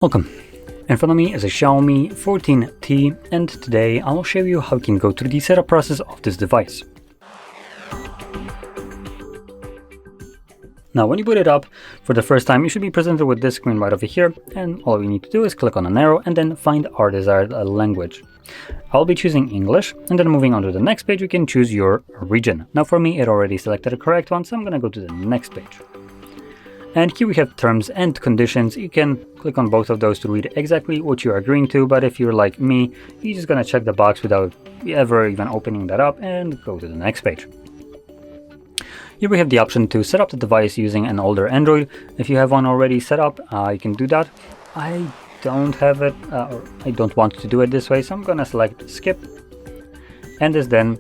Welcome. In front of me is a Xiaomi 14T, and today I will show you how you can go through the setup process of this device. Now when you boot it up for the first time, you should be presented with this screen right over here, and all you need to do is click on an arrow and then find our desired language. I'll be choosing English, and then moving on to the next page you can choose your region. Now for me it already selected the correct one, so I'm gonna go to the next page. And here we have terms and conditions. You can click on both of those to read exactly what you're agreeing to, but if you're like me, you're just gonna check the box without ever even opening that up and go to the next page. Here we have the option to set up the device using an older Android. If you have one already set up, you can do that. I don't have it, or I don't want to do it this way, so I'm gonna select skip. And this then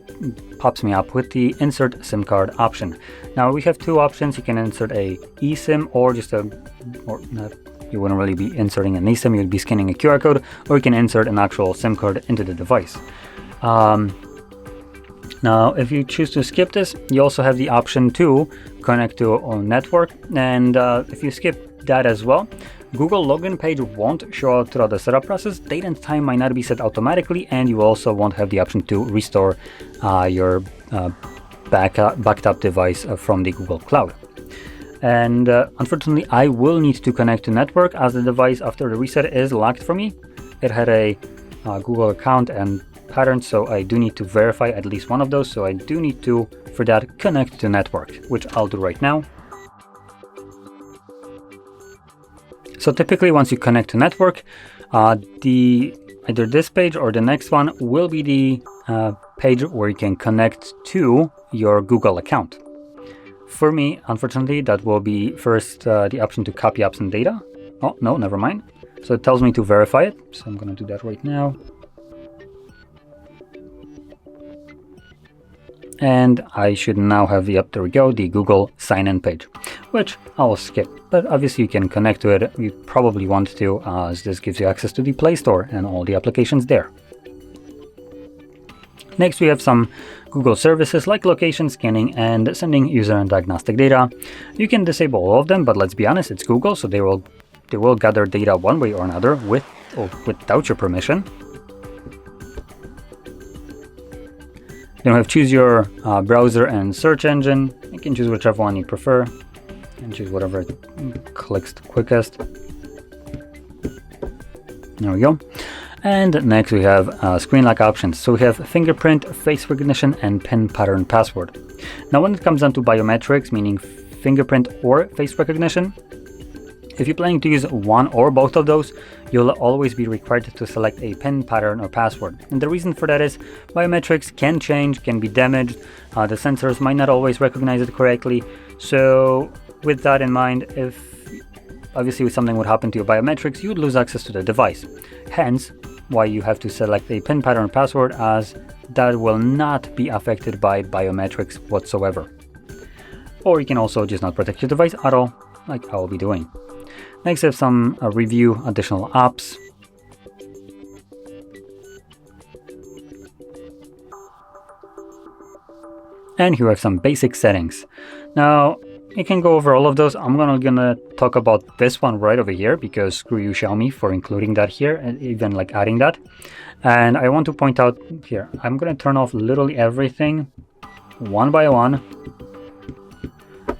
pops me up with the insert SIM card option. Now we have two options. You can insert a eSIM or just you wouldn't really be inserting an eSIM, you'd be scanning a QR code, or you can insert an actual SIM card into the device. Now if you choose to skip this, you also have the option to connect to a network, and if you skip that as well, Google login page won't show up throughout the setup process. Date and time might not be set automatically, and you also won't have the option to restore your backed up device from the Google Cloud. And unfortunately, I will need to connect to network, as the device after the reset is locked for me. It had a Google account and pattern, so I do need to verify at least one of those. So I do need to, for that, connect to network, which I'll do right now. So typically once you connect to network, either this page or the next one will be the page where you can connect to your Google account. For me, unfortunately, that will be first the option to copy apps and data. Oh, no, never mind. So it tells me to verify it. So I'm going to do that right now. And I should now have there we go, the Google sign-in page, which I will skip. But obviously you can connect to it. You probably want to, as this gives you access to the Play Store and all the applications there. Next, we have some Google services like location scanning and sending user and diagnostic data. You can disable all of them, but let's be honest, it's Google, so they will gather data one way or another with or without your permission. Then we have choose your browser and search engine. You can choose whichever one you prefer and choose whatever clicks the quickest. There we go. And next we have screen lock options. So we have fingerprint, face recognition, and pin pattern password. Now when it comes down to biometrics, meaning fingerprint or face recognition, if you're planning to use one or both of those, you'll always be required to select a PIN pattern or password. And the reason for that is biometrics can change, can be damaged. The sensors might not always recognize it correctly. So with that in mind, if something would happen to your biometrics, you would lose access to the device. Hence, why you have to select a PIN pattern or password, as that will not be affected by biometrics whatsoever. Or you can also just not protect your device at all, like I will be doing. Next, I have some review additional apps. And here are some basic settings. Now, you can go over all of those. I'm gonna talk about this one right over here, because screw you, Xiaomi, for including that here and even like adding that. And I want to point out here, I'm gonna turn off literally everything one by one.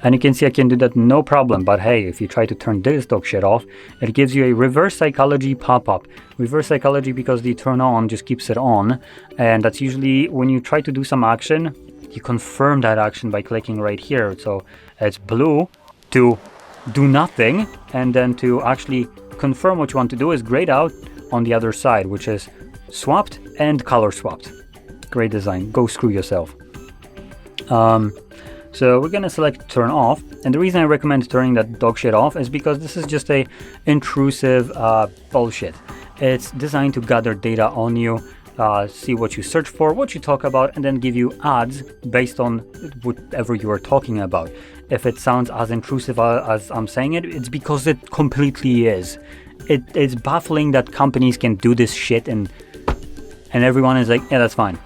And you can see I can do that no problem, but hey, if you try to turn this dog shit off, it gives you a reverse psychology pop-up. Reverse psychology because the turn on just keeps it on, and that's usually when you try to do some action, you confirm that action by clicking right here. So it's blue to do nothing, and then to actually confirm what you want to do is grayed out on the other side, which is swapped and color swapped. Great design, go screw yourself. So we're gonna select turn off, and the reason I recommend turning that dog shit off is because this is just a intrusive bullshit. It's designed to gather data on you, see what you search for, what you talk about, and then give you ads based on whatever you are talking about. If it sounds as intrusive as I'm saying it, it's because it completely is. It's baffling that companies can do this shit and everyone is like, yeah, that's fine.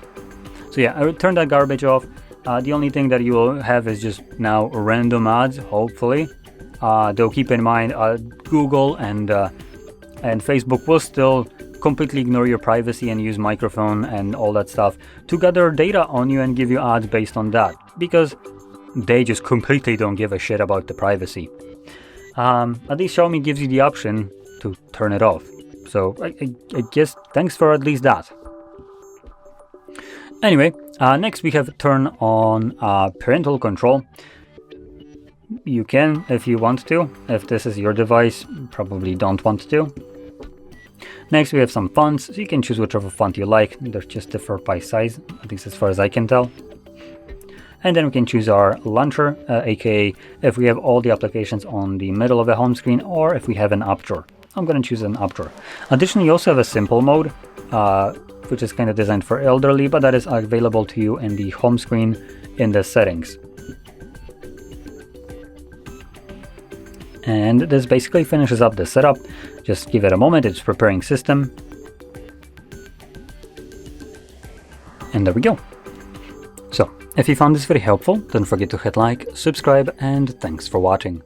So yeah, I will turn that garbage off. The only thing that you will have is just now random ads, hopefully. Though keep in mind, Google and and Facebook will still completely ignore your privacy and use microphone and all that stuff to gather data on you and give you ads based on that, because they just completely don't give a shit about the privacy. At least Xiaomi gives you the option to turn it off. So I guess thanks for at least that. Anyway, next we have turn on parental control. You can if you want to. If this is your device, probably don't want to. Next we have some fonts, so you can choose whichever font you like. They just differ by size, at least as far as I can tell. And then we can choose our launcher, aka if we have all the applications on the middle of the home screen or if we have an app drawer. I'm going to choose an app drawer. Additionally, you also have a simple mode, which is kind of designed for elderly, but that is available to you in the home screen in the settings. And this basically finishes up the setup. Just give it a moment, it's preparing system. And there we go. So, if you found this very helpful, don't forget to hit like, subscribe, and thanks for watching.